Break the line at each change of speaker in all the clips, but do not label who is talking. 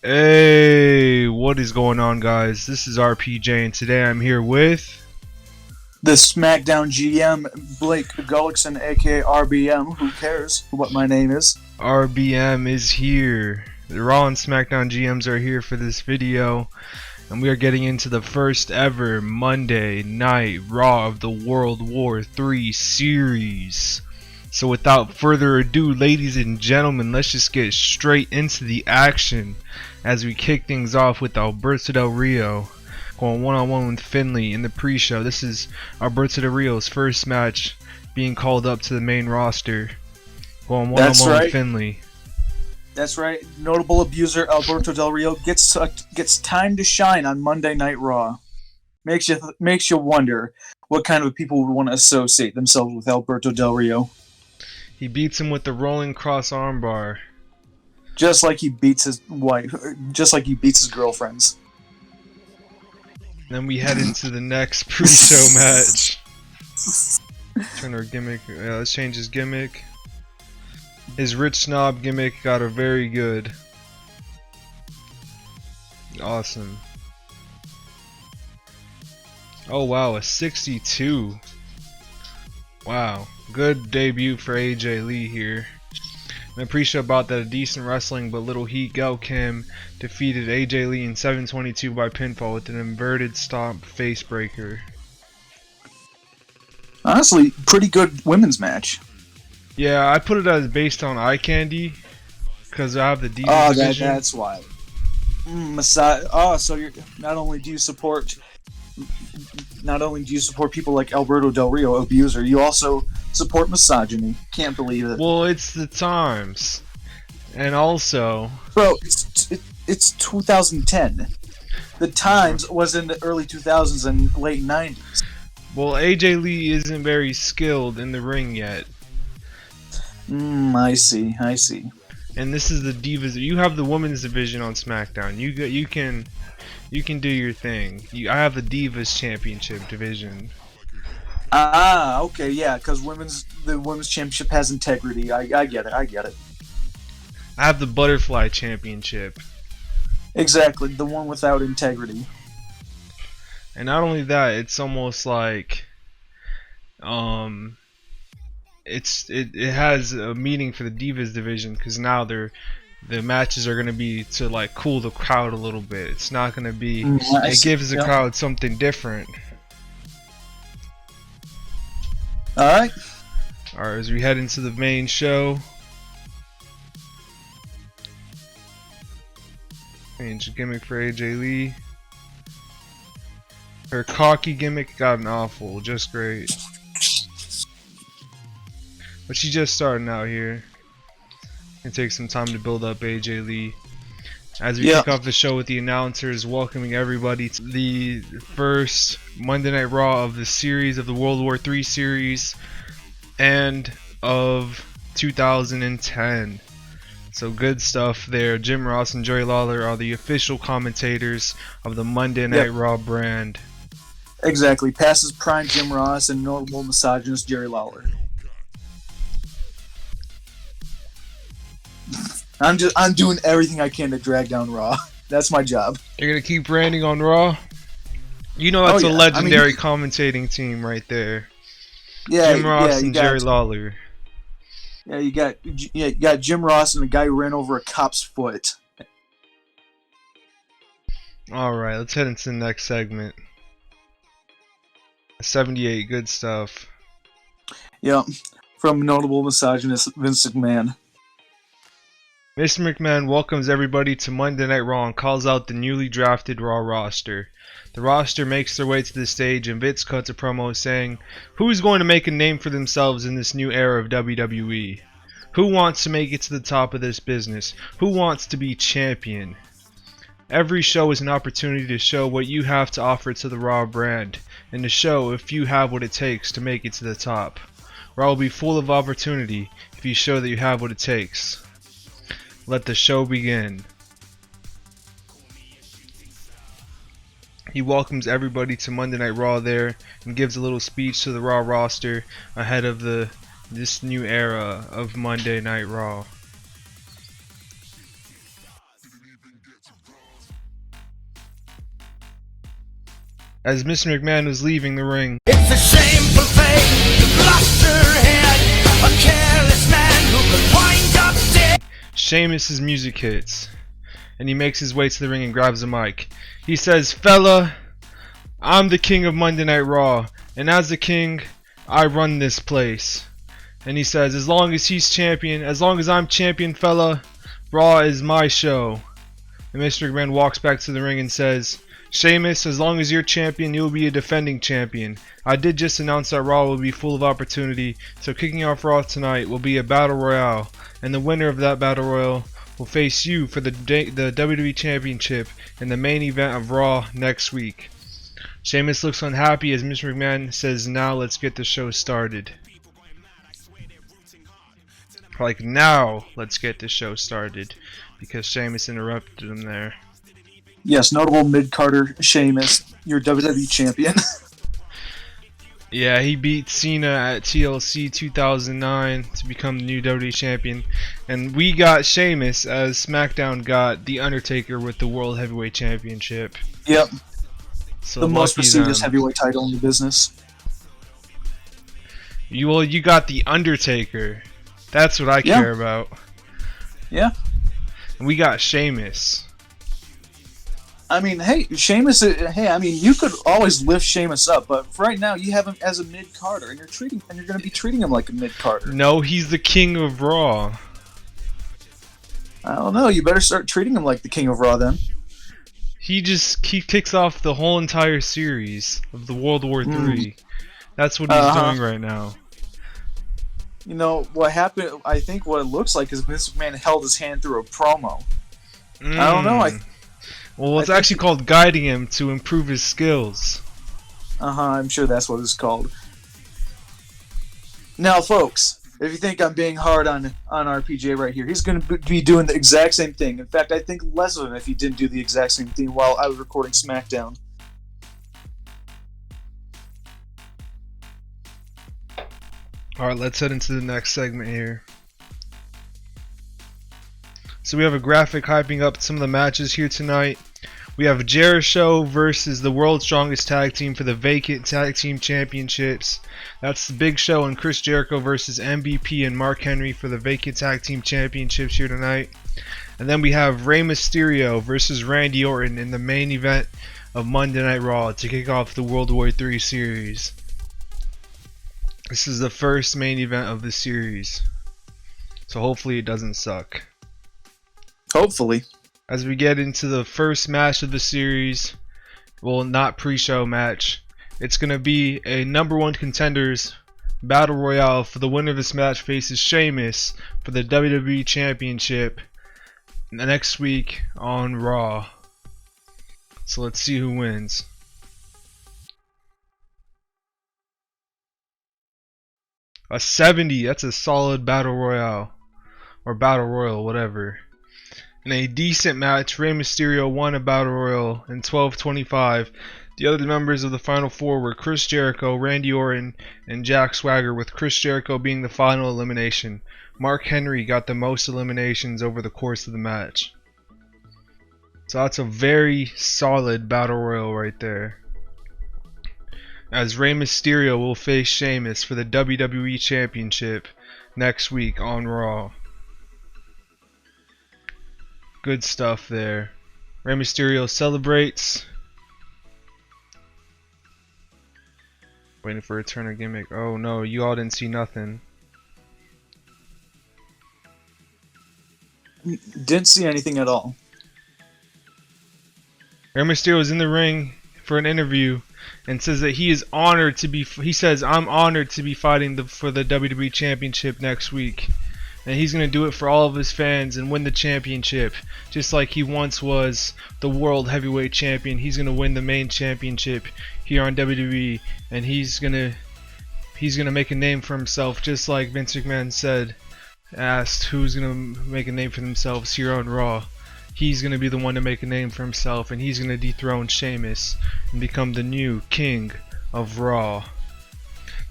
Hey, what is going on, guys? This is RPJ, and today I'm here with
The SmackDown GM, Blake Gullickson, aka RBM. Who cares what my name is?
RBM is here. The Raw and SmackDown GMs are here for this video, and we are getting into the first ever Monday Night Raw of the World War III series. So without further ado, ladies and gentlemen, let's just get straight into the action as we kick things off with Alberto Del Rio going one-on-one with Finlay in the pre-show. This is Alberto Del Rio's first match being called up to the main roster, going one-on-one with Finlay.
That's right. Notable abuser Alberto Del Rio gets time to shine on Monday Night Raw. Makes you wonder what kind of people would want to associate themselves with Alberto Del Rio.
He beats him with the rolling cross armbar.
Just like he beats his wife, just like he beats his girlfriends.
Then we head into the next pre-show match. Turn our gimmick. Let's change his gimmick. His rich snob gimmick got a very good. Awesome. Oh wow, a 62. Wow, good debut for AJ Lee here. In the pre-show about that a decent wrestling but little heat, Gail Kim defeated AJ Lee in 722 by pinfall with an inverted stomp face breaker.
Honestly, pretty good women's match.
Yeah, I put it as based on eye candy because I have the Divas division.
That's why. So you're not only do you support people like Alberto Del Rio, abuser, you also support misogyny. Can't believe it.
Well, it's the times, and also,
bro, it's 2010. The times was in the early 2000s and late 90s.
Well, AJ Lee isn't very skilled in the ring yet.
I see.
And this is the Divas. You have the women's division on SmackDown. You can do your thing. I have the Divas Championship division.
Okay, yeah, because the women's championship has integrity. I get it.
I have the Butterfly Championship. Exactly,
the one without integrity.
And not only that, it's almost like it has a meaning for the Divas division because now the matches are gonna be to like cool the crowd a little bit. It's not gonna be. It gives the crowd something different.
Alright,
as we head into the main show. Change gimmick for AJ Lee. Her cocky gimmick got an awful, just great. But she's just starting out here. It takes some time to build up AJ Lee. As we kick off the show with the announcers welcoming everybody to the first Monday Night Raw of the series, of the World War III series, and of 2010. So good stuff there. Jim Ross and Jerry Lawler are the official commentators of the Monday Night Raw brand.
Exactly. Passes prime Jim Ross and notable misogynist Jerry Lawler. I'm doing everything I can to drag down Raw. That's my job.
You're gonna keep branding on Raw? You know that's a legendary commentating team right there.
Yeah,
Jim Ross and Jerry Lawler.
Yeah, you got Jim Ross and the guy who ran over a cop's foot.
Alright, let's head into the next segment. 78, good stuff.
Yep, from notable misogynist Vince McMahon.
Mr. McMahon welcomes everybody to Monday Night Raw and calls out the newly drafted Raw roster. The roster makes their way to the stage and Vince cuts a promo saying, "Who's going to make a name for themselves in this new era of WWE? Who wants to make it to the top of this business? Who wants to be champion? Every show is an opportunity to show what you have to offer to the Raw brand, and to show if you have what it takes to make it to the top. Raw will be full of opportunity if you show that you have what it takes. Let the show begin." He welcomes everybody to Monday Night Raw there and gives a little speech to the Raw roster ahead of this new era of Monday Night Raw. as Mr. McMahon was leaving the ring.
It's a shameful fate you've lost your head. A careless man who could wind up dead.
Sheamus' music hits, and he makes his way to the ring and grabs a mic. He says, "Fella, I'm the king of Monday Night Raw, and as the king, I run this place." And he says, as long as he's champion, as long as I'm champion, fella, Raw is my show. And Mr. McMahon walks back to the ring and says, "Sheamus, as long as you're champion, you'll be a defending champion. I did just announce that Raw will be full of opportunity, so kicking off Raw tonight will be a battle royale, and the winner of that battle royale will face you for the WWE Championship in the main event of Raw next week." Sheamus looks unhappy as Mr. McMahon says, "Now let's get the show started." Like, now let's get the show started, because Sheamus interrupted him there.
Yes, notable mid-carder Sheamus, your WWE champion.
Yeah, he beat Cena at TLC 2009 to become the new WWE champion, and we got Sheamus as SmackDown got The Undertaker with the World Heavyweight Championship.
Yep.
So
The most
lucky
prestigious
them.
heavyweight title in the business.
You got The Undertaker. That's what I care about.
Yeah.
And we got Sheamus.
I mean, hey, Sheamus. Hey, I mean, you could always lift Sheamus up, but for right now you have him as a mid Carter, and you're going to be treating him like a mid Carter.
No, he's the king of Raw.
I don't know. You better start treating him like the King of Raw then.
He kicks off the whole entire series of the World War III. That's what he's doing right now.
You know what happened? I think what it looks like is Vince McMahon held his hand through a promo. I don't know.
Well, it's actually called guiding him to improve his skills.
I'm sure that's what it's called. Now, folks, if you think I'm being hard on RPJ right here, he's going to be doing the exact same thing. In fact, I think less of him if he didn't do the exact same thing while I was recording SmackDown.
Alright, let's head into the next segment here. So we have a graphic hyping up some of the matches here tonight. We have Jericho versus the World's Strongest Tag Team for the vacant Tag Team Championships. That's the Big Show and Chris Jericho versus MVP and Mark Henry for the vacant Tag Team Championships here tonight. And then we have Rey Mysterio versus Randy Orton in the main event of Monday Night Raw to kick off the World War III series. This is the first main event of the series, so hopefully it doesn't suck.
Hopefully.
As we get into the first match of the series, well, not pre-show match, it's going to be a #1 contenders battle royale. For the winner of this match faces Sheamus for the WWE Championship next week on Raw. So let's see who wins. A 70, that's a solid battle royale, or battle royal, whatever. In a decent match, Rey Mysterio won a battle royal in 12:25. The other members of the final four were Chris Jericho, Randy Orton, and Jack Swagger, with Chris Jericho being the final elimination. Mark Henry got the most eliminations over the course of the match. So that's a very solid battle royal right there, as Rey Mysterio will face Sheamus for the WWE Championship next week on Raw. Good stuff there. Rey Mysterio celebrates. Waiting for a Turner gimmick. Oh no, you all didn't see nothing.
Didn't see anything at all.
Rey Mysterio is in the ring for an interview and says that he is honored to be. He says, "I'm honored to be fighting for the WWE Championship next week, and he's gonna do it for all of his fans and win the championship, just like he once was the World Heavyweight Champion. He's gonna win the main championship here on WWE, and he's gonna make a name for himself, just like Vince McMahon asked who's gonna make a name for themselves here on Raw. He's going to be the one to make a name for himself, and he's going to dethrone Sheamus and become the new king of Raw."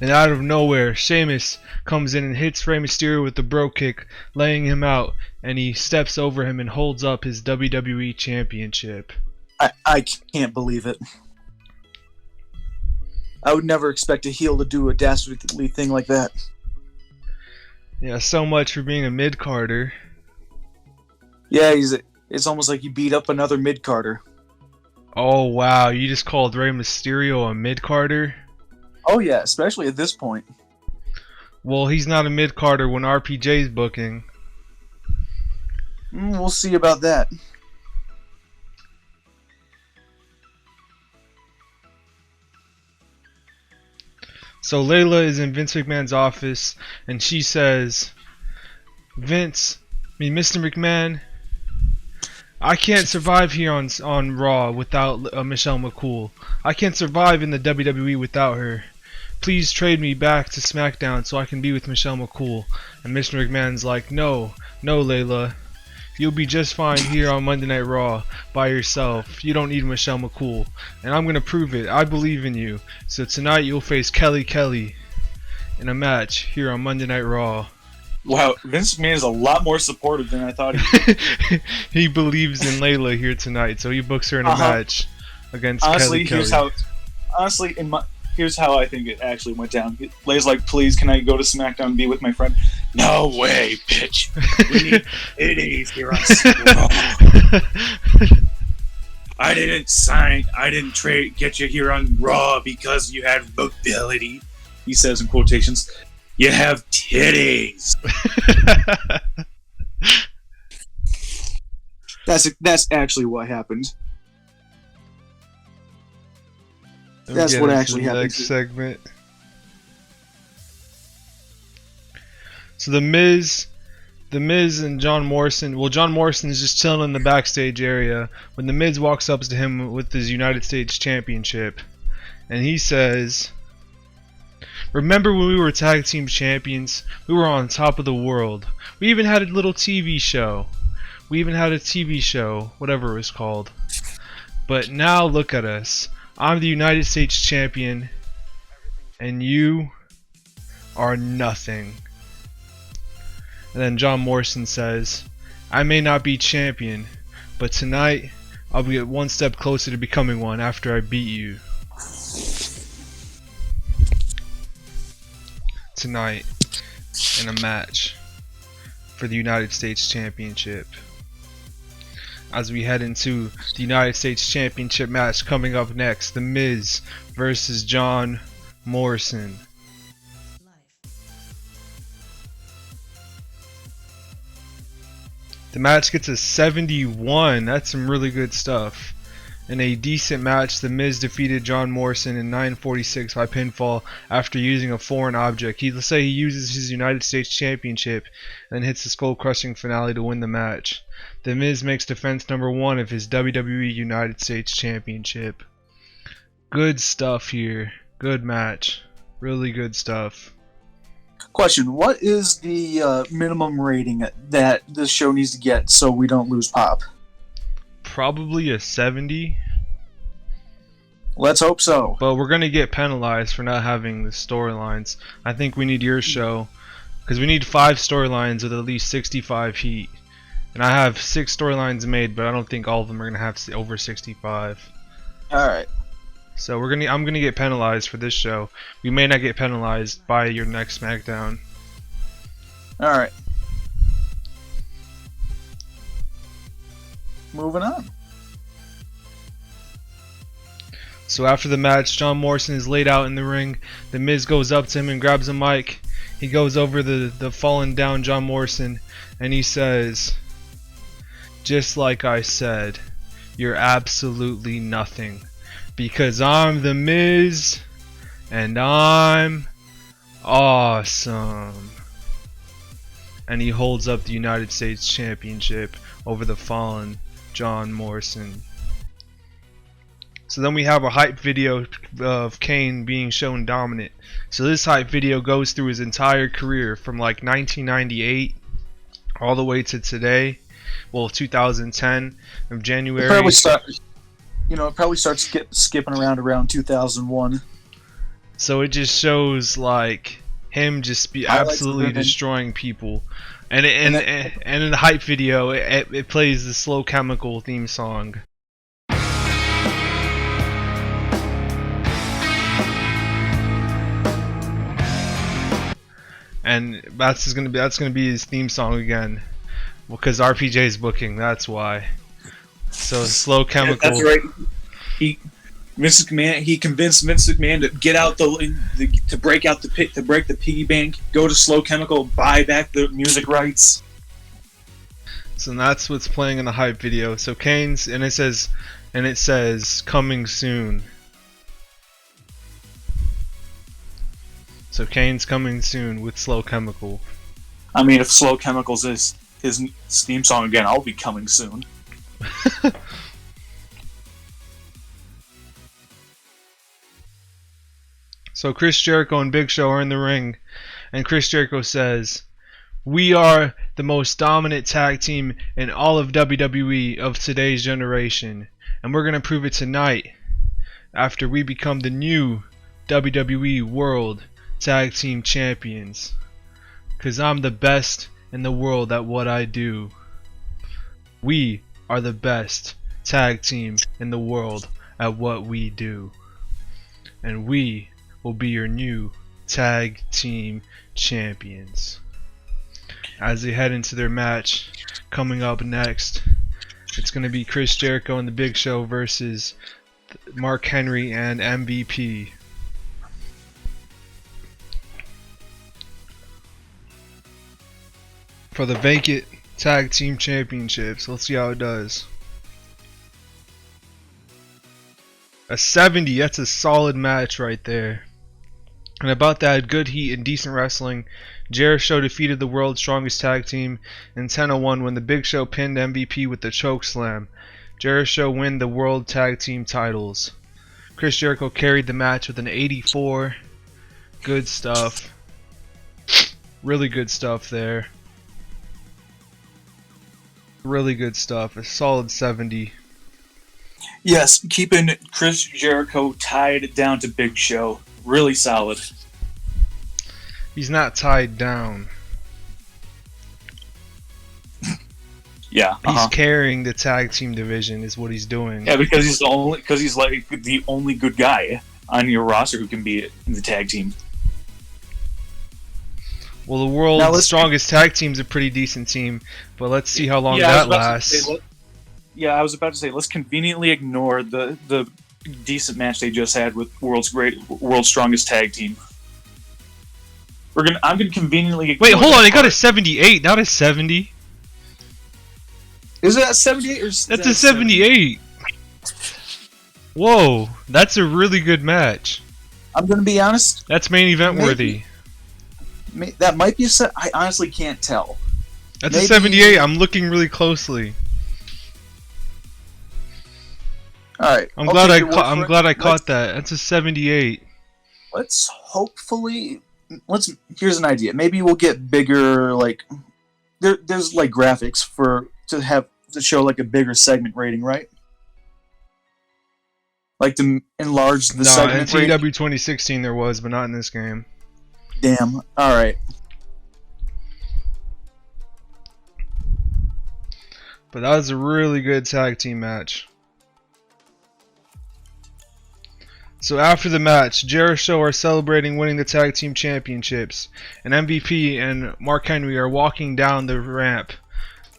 Then out of nowhere, Sheamus comes in and hits Rey Mysterio with the bro kick, laying him out, and he steps over him and holds up his WWE Championship.
I can't believe it. I would never expect a heel to do a dastardly thing like that.
Yeah, so much for being a mid-carder.
Yeah, it's almost like he beat up another mid-carder.
Oh wow, you just called Rey Mysterio a mid-carder?
Oh yeah, especially at this point.
Well, he's not a mid-carder when RPJ's booking.
We'll see about that.
So Layla is in Vince McMahon's office, and she says, Mr. McMahon, I can't survive here on Raw without Michelle McCool. I can't survive in the WWE without her. Please trade me back to SmackDown so I can be with Michelle McCool. And Mr. McMahon's like, no, Layla. You'll be just fine here on Monday Night Raw by yourself. You don't need Michelle McCool. And I'm going to prove it. I believe in you. So tonight you'll face Kelly in a match here on Monday Night Raw.
Wow, Vince McMahon is a lot more supportive than I thought he would.
He believes in Layla here tonight, so he books her in a match against
Kelly. Here's how I think it actually went down. Layla's like, please, can I go to SmackDown and be with my friend? No way, bitch. We need titties here on Raw. I didn't get you here on Raw because you had mobility. He says in quotations, you have titties. That's actually what happened. That's what actually happened.
Next segment. So the Miz and John Morrison. Well, John Morrison is just chilling in the backstage area when the Miz walks up to him with his United States Championship, and he says, "Remember when we were tag team champions? We were on top of the world. We even had a little TV show. Whatever it was called. But now look at us. I'm the United States champion, and you are nothing." And then John Morrison says, "I may not be champion, but tonight I'll be one step closer to becoming one after I beat you." Tonight, in a match for the United States Championship. As we head into the United States Championship match coming up next, The Miz versus John Morrison. The match gets a 71. That's some really good stuff. In a decent match, The Miz defeated John Morrison in 9:46 by pinfall after using a foreign object. Let's say he uses his United States Championship and hits the skull-crushing finale to win the match. The Miz makes defense number 1 of his WWE United States Championship. Good stuff here. Good match. Really good stuff.
Question: what is the minimum rating that this show needs to get so we don't lose Pop?
Probably a 70.
Let's hope so.
But we're going to get penalized for not having the storylines. I think we need your show, because we need 5 storylines with at least 65 heat. And I have 6 storylines made, but I don't think all of them are going to have over 65.
Alright.
So I'm gonna get penalized for this show. We may not get penalized by your next SmackDown.
Alright. Moving on.
So after the match, John Morrison is laid out in the ring. The Miz goes up to him and grabs a mic. He goes over the fallen down John Morrison and he says, "Just like I said, you're absolutely nothing. Because I'm the Miz, and I'm awesome." And he holds up the United States Championship over the fallen John Morrison. So then we have a hype video of Kane being shown dominant. So this hype video goes through his entire career from like 1998 all the way to today. Well, 2010 of January.
It probably starts skipping around 2001.
So it just shows like him just be absolutely destroying people, and in the hype video it plays the Slow Chemical theme song. and that's gonna be his theme song again, because RPJ is booking. That's why. So Slow Chemical.
That's right. Vince McMahon. He convinced Vince McMahon to get out to break out the pit, to break the piggy bank, go to Slow Chemical, buy back the music rights.
So that's what's playing in the hype video. So Kane's, and it says coming soon. So Kane's coming soon with Slow Chemical.
I mean, if Slow Chemicals is his theme song again, I'll be coming soon.
So Chris Jericho and Big Show are in the ring, and Chris Jericho says, "We are the most dominant tag team in all of WWE of today's generation, and we're going to prove it tonight after we become the new WWE World Tag Team Champions. 'Cause I'm the best in the world at what I do. We are the best tag team in the world at what we do. And we will be your new tag team champions." As they head into their match coming up next, it's going to be Chris Jericho and the Big Show versus Mark Henry and MVP. For the vacant tag team championships. Let's see how it does. A 70, that's a solid match right there. And about that, good heat and decent wrestling. Jericho defeated the world's strongest tag team in 10:01 when the Big Show pinned MVP with the choke slam. Jericho win the world tag team titles. Chris Jericho carried the match with an 84. Good stuff. Really good stuff there. Really good stuff. A solid 70.
Yes, keeping Chris Jericho tied down to Big Show. Really solid.
He's not tied down.
Yeah,
He's carrying the tag team division is what he's doing.
yeah, because he's like the only good guy on your roster who can be in the tag team.
Well, the
Now
world's
let's-
strongest tag team's a pretty decent team, but let's see how long
I was
that
about to
lasts.
say, I was about to say, let's conveniently ignore the decent match they just had with world's strongest tag team. I'm gonna conveniently ignore
Wait, hold
that
on, they got a
part.
78, not a 70.
Is that 78 or is
That's
that
a 78. Whoa, that's a really good match.
I'm gonna be honest.
That's main event
Maybe.
worthy.
That might be a set. I honestly can't tell.
That's
maybe-
a 78. I'm looking really closely.
All right.
I'm
I'll
glad
take
I
your word
caught. I'm
for it.
glad I caught that. That's a 78.
Let's hopefully. Here's an idea. Maybe we'll get bigger. Like there's like graphics to show like a bigger segment rating, right? Like to enlarge the
No, in
segment rating.
TEW 2016 there was, but not in this game.
Damn. All right.
But that was a really good tag team match. So after the match, Jericho are celebrating winning the tag team championships, and MVP and Mark Henry are walking down the ramp,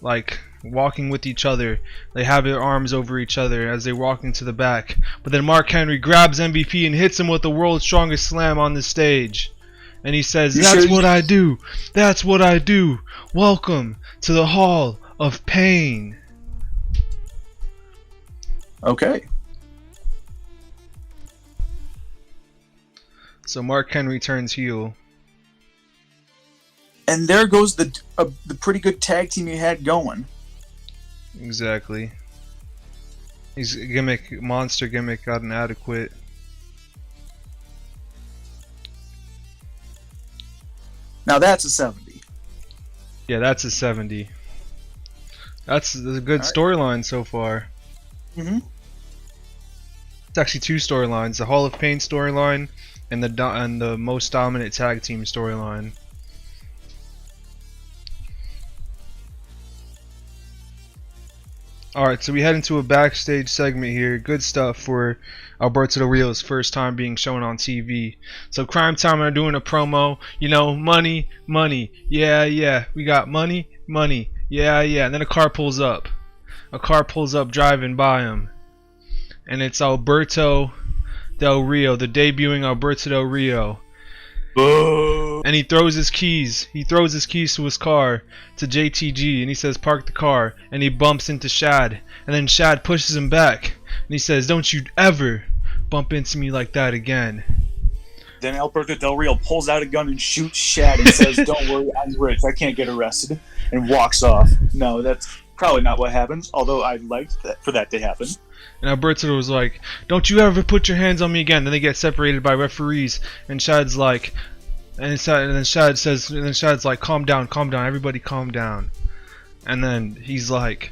like walking with each other. They have their arms over each other as they walk into the back. But then Mark Henry grabs MVP and hits him with the world's strongest slam on the stage. And he says, "That's what I do. That's what I do. Welcome to the Hall of Pain."
Okay.
So Mark Henry turns heel.
And there goes the pretty good tag team you had going.
Exactly. His monster gimmick got inadequate.
Now that's a 70.
Yeah, that's a 70. That's a good
Alright.
storyline so far.
Mm-hmm.
It's actually two storylines: the Hall of Pain storyline and the most dominant tag team storyline. Alright, so we head into a backstage segment here. Good stuff for Alberto Del Rio's first time being shown on TV. So Crime Time are doing a promo. You know, money, money. Yeah, yeah. We got money, money. Yeah, yeah. And then a car pulls up. A car pulls up driving by him. And it's Alberto Del Rio, the debuting Alberto Del Rio. And he throws his keys. He throws his keys to his car to JTG, and he says, "Park the car." And he bumps into Shad, and then Shad pushes him back, and he says, "Don't you ever bump into me like that again."
Then Alberto Del Rio pulls out a gun and shoots Shad and says, "Don't worry, I'm rich. I can't get arrested," and walks off. No, that's probably not what happens. Although I'd like for that to happen.
And Alberto was like, "Don't you ever put your hands on me again." Then they get separated by referees, and Shad's like, and then Shad's like, "Calm down, everybody calm down." And then he's like,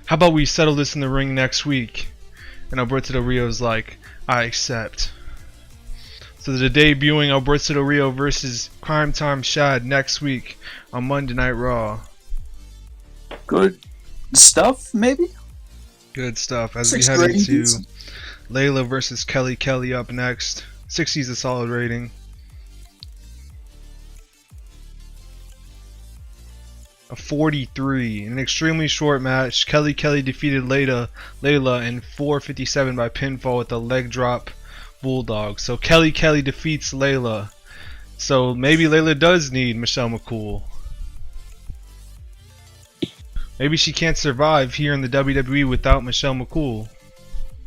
"How about we settle this in the ring next week?" And Alberto Del Rio's like, "I accept." So the debuting Alberto Del Rio versus Crime Time Shad next week on Monday Night Raw.
Good stuff, maybe?
Good stuff. As we
6
head
ratings.
into Layla versus Kelly up next. 60 is a solid rating. A 43. An extremely short match. Kelly defeated Layla in 4:57 by pinfall with a leg drop bulldog. So Kelly defeats Layla. So maybe Layla does need Michelle McCool. Maybe she can't survive here in the WWE without Michelle McCool.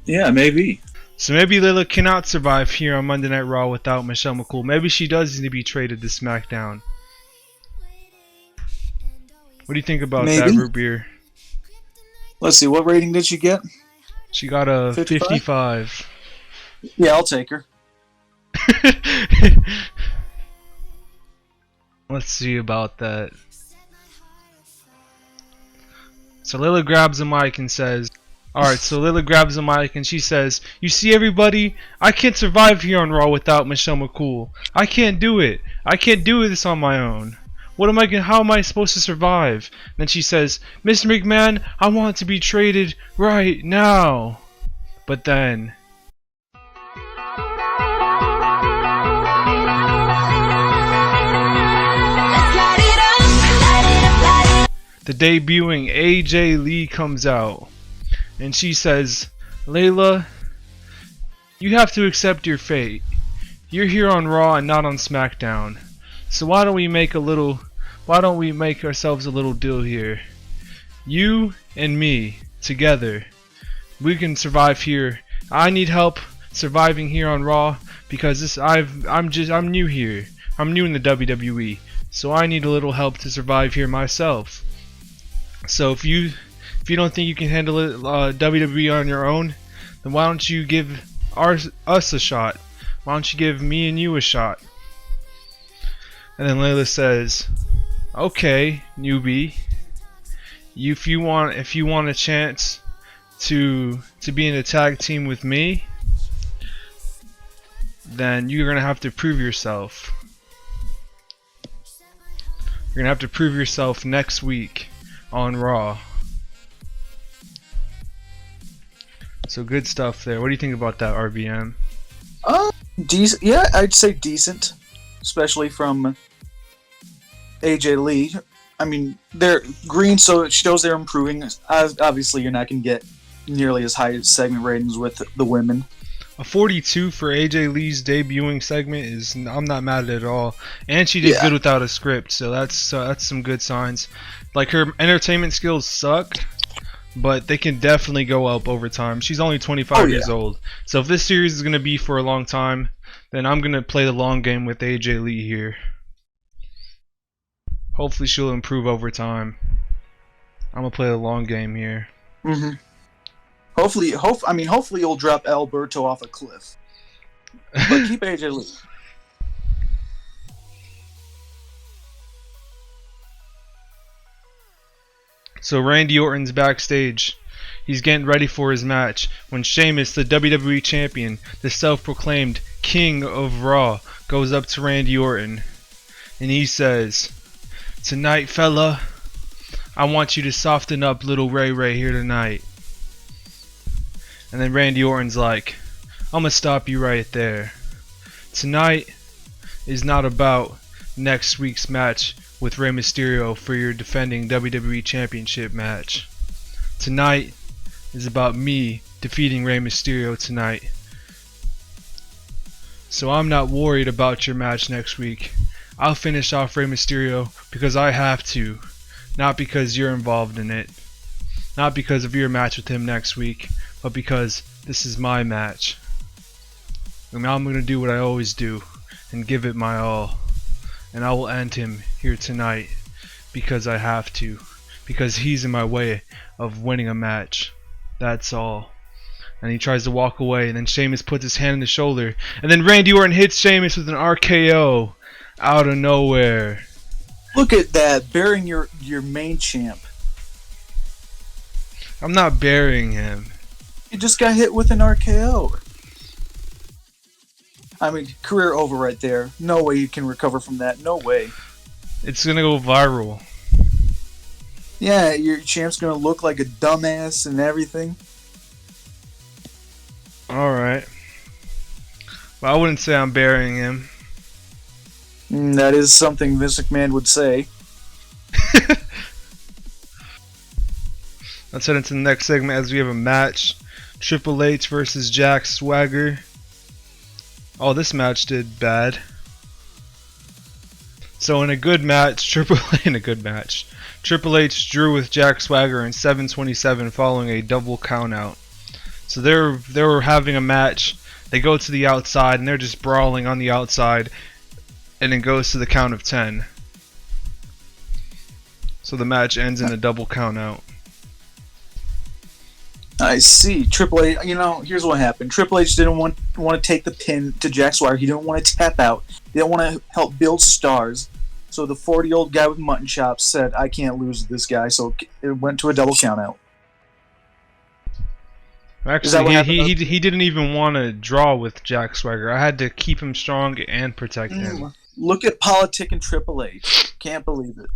Yeah, maybe.
So maybe Layla cannot survive here on Monday Night Raw without Michelle McCool. Maybe she does need to be traded to SmackDown. What do you think about that, Root Beer?
Let's see, what rating did she get?
She got a
55?
55.
Yeah, I'll take her.
Let's see about that. So Layla grabs a mic and says, alright, so Layla grabs a mic and she says, "You see everybody? I can't survive here on Raw without Michelle McCool. I can't do it. I can't do this on my own. How am I supposed to survive?" And then she says, "Mr. McMahon, I want to be traded right now." But then the debuting AJ Lee comes out, and she says, "Layla, you have to accept your fate. You're here on Raw and not on SmackDown. So why don't we make ourselves a little deal here? You and me together. We can survive here. I need help surviving here on Raw because I'm new here. I'm new in the WWE. So I need a little help to survive here myself. So if you don't think you can handle it WWE on your own, then why don't you give us a shot? Why don't you give me and you a shot?" And then Layla says, "Okay, newbie. If you want a chance to be in a tag team with me, then you're gonna have to prove yourself. You're gonna have to prove yourself next week on Raw." So good stuff there. What do you think about that, RBM?
Decent. Yeah, I'd say decent, especially from AJ Lee. I mean, they're green, so it shows they're improving. Obviously, you're not going to get nearly as high segment ratings with the women.
A 42 for AJ Lee's debuting segment is, I'm not mad at it at all. And she did good without a script, so that's some good signs. Like, her entertainment skills suck, but they can definitely go up over time. She's only 25 years old. So if this series is going to be for a long time, then I'm going to play the long game with AJ Lee here. Hopefully she'll improve over time. I'm going to play the long game here.
Mm-hmm. Hopefully you'll drop Alberto off a cliff. But keep AJ Lee.
So Randy Orton's backstage. He's getting ready for his match when Sheamus, the WWE Champion, the self-proclaimed King of Raw, goes up to Randy Orton. And he says, "Tonight, fella, I want you to soften up little Ray Ray here tonight. And then Randy Orton's like, I'm gonna stop you right there. Tonight is not about next week's match with Rey Mysterio for your defending WWE Championship match. Tonight is about me defeating Rey Mysterio tonight. So I'm not worried about your match next week. I'll finish off Rey Mysterio because I have to. Not because you're involved in it. Not because of your match with him next week. But because this is my match. And I'm going to do what I always do. And give it my all. And I will end him here tonight. Because I have to. Because he's in my way of winning a match. That's all. And he tries to walk away. And then Sheamus puts his hand on his shoulder. And then Randy Orton hits Sheamus with an RKO. Out of nowhere.
Look at that, burying your main champ.
I'm not burying him.
You just got hit with an RKO. I mean, career over right there. No way you can recover from that. No way.
It's gonna go viral.
Yeah, your champ's gonna look like a dumbass and everything.
Alright. But I wouldn't say I'm burying him.
That is something Vince McMahon would say.
Let's head into the next segment as we have a match. Triple H versus Jack Swagger. Oh, this match did bad. So in a good match, Triple H drew with Jack Swagger in 7:27 following a double countout. So they were having a match. They go to the outside and they're just brawling on the outside. And it goes to the count of 10. So the match ends in a double count out.
I see. Triple H, here's what happened. Triple H didn't want to take the pin to Jack Swagger. He didn't want to tap out. He didn't want to help build stars. So the 40-year-old guy with mutton chops said, I can't lose this guy. So it went to a double count out.
Actually, he didn't even want to draw with Jack Swagger. I had to keep him strong and protect him.
Look at politic and Triple H. Can't believe it.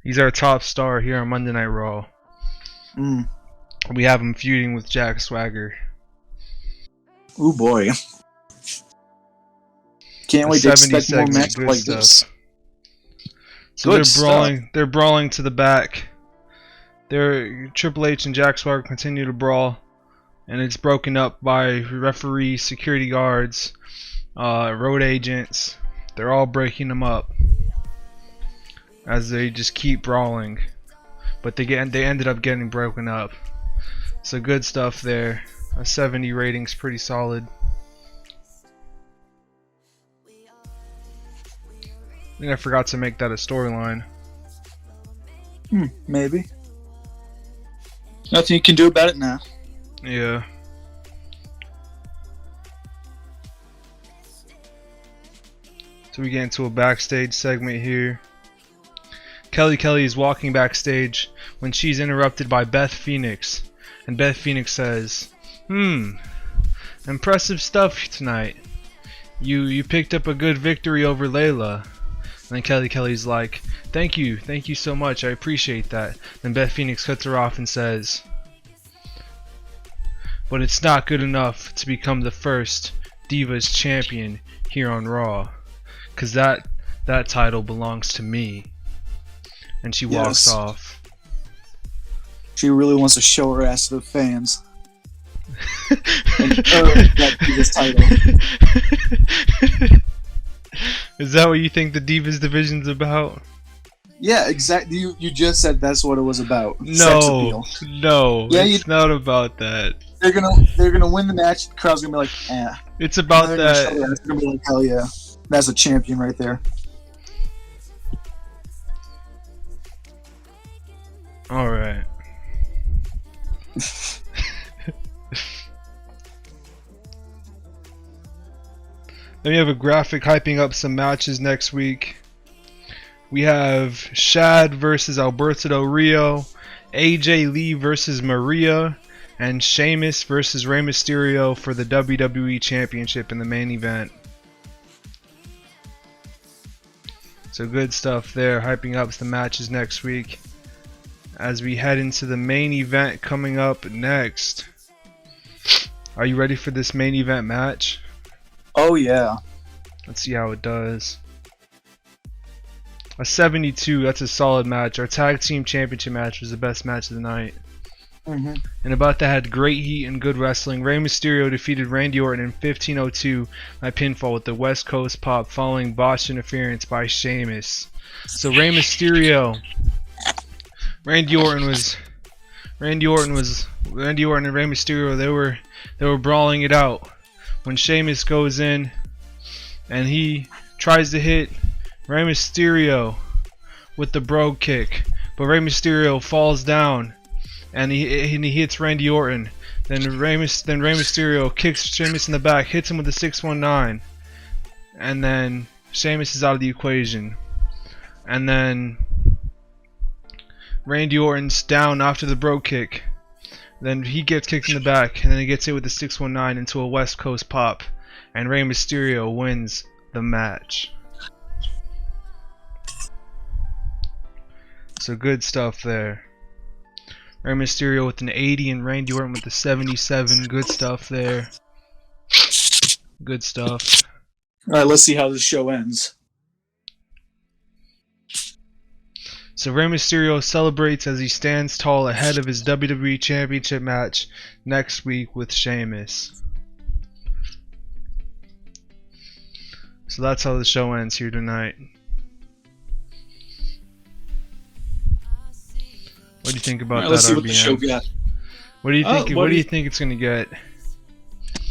He's our top star here on Monday Night Raw. We have him feuding with Jack Swagger.
Ooh boy. Can't wait to expect more matches like this.
So they're brawling to the back. Triple H and Jack Swagger continue to brawl. And it's broken up by referees, security guards, road agents. They're all breaking them up as they just keep brawling, but they ended up getting broken up. So good stuff there. A 70 rating's pretty solid. I think I forgot to make that a storyline.
Maybe. Nothing you can do about it now.
Yeah. So we get into a backstage segment here. Kelly is walking backstage when she's interrupted by Beth Phoenix. And Beth Phoenix says, impressive stuff tonight. You picked up a good victory over Layla. And then Kelly's like, thank you so much, I appreciate that. Then Beth Phoenix cuts her off and says, but it's not good enough to become the first Divas champion here on Raw. Cause that title belongs to me. And she walks off.
She really wants to show her ass to the fans. And earn that Divas title.
Is that what you think the Divas division's about?
Yeah, exactly. You just said that's what it was about.
No, it's not about that.
They're gonna win the match. The crowd's gonna be like, eh.
It's about that.
They're gonna be like, hell yeah, that's a champion right there.
All right. Then we have a graphic hyping up some matches next week. We have Shad versus Alberto Del Rio, AJ Lee versus Maria, and Sheamus versus Rey Mysterio for the WWE Championship in the main event. So good stuff there, hyping up the matches next week as we head into the main event coming up next. Are you ready for this main event match?
Oh yeah.
Let's see how it does. A 72, that's a solid match. Our tag team championship match was the best match of the night. And about that had great heat and good wrestling. Rey Mysterio defeated Randy Orton in 15:02 by pinfall with the West Coast pop following botched interference by Sheamus. So Rey Mysterio, Randy Orton and Rey Mysterio, they were brawling it out when Sheamus goes in and he tries to hit Rey Mysterio with the brogue kick, but Rey Mysterio falls down and he hits Randy Orton. Then Rey Mysterio kicks Sheamus in the back, hits him with the 619, and then Sheamus is out of the equation. And then Randy Orton's down after the brogue kick. Then he gets kicked in the back, and then he gets hit with the 619 into a West Coast pop, and Rey Mysterio wins the match. So good stuff there. Rey Mysterio with an 80 and Randy Orton with the 77. Good stuff there. Good stuff.
All right, let's see how this show ends.
So Rey Mysterio celebrates as he stands tall ahead of his WWE Championship match next week with Sheamus. So that's how the show ends here tonight. What do you think about that,
Let's see
RBM?
what the show got.
What do you think? What do you think it's gonna get?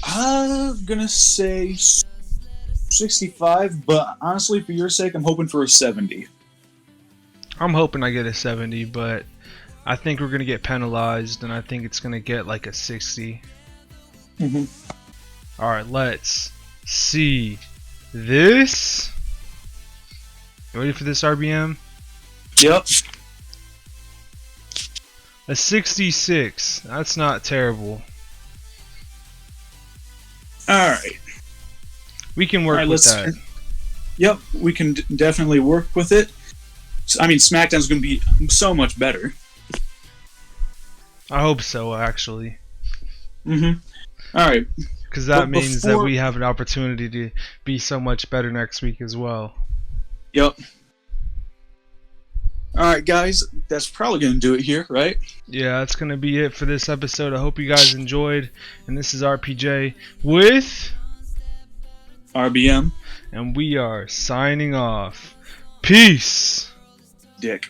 I'm gonna say 65, but honestly, for your sake, I'm hoping for a 70.
I'm hoping I get a 70, but I think we're gonna get penalized, and I think it's gonna get like a 60. All right, let's see this. You ready for this, RBM?
Yep.
A 66. That's not terrible.
All right.
We can work with that.
Yep, we can definitely work with it. I mean, SmackDown's going to be so much better.
I hope so, actually.
All right.
Because that means that we have an opportunity to be so much better next week as well.
Yep. Alright guys, that's probably going to do it here, right?
Yeah, that's going to be it for this episode. I hope you guys enjoyed. And this is RPJ with
RBM.
And we are signing off. Peace!
Dick.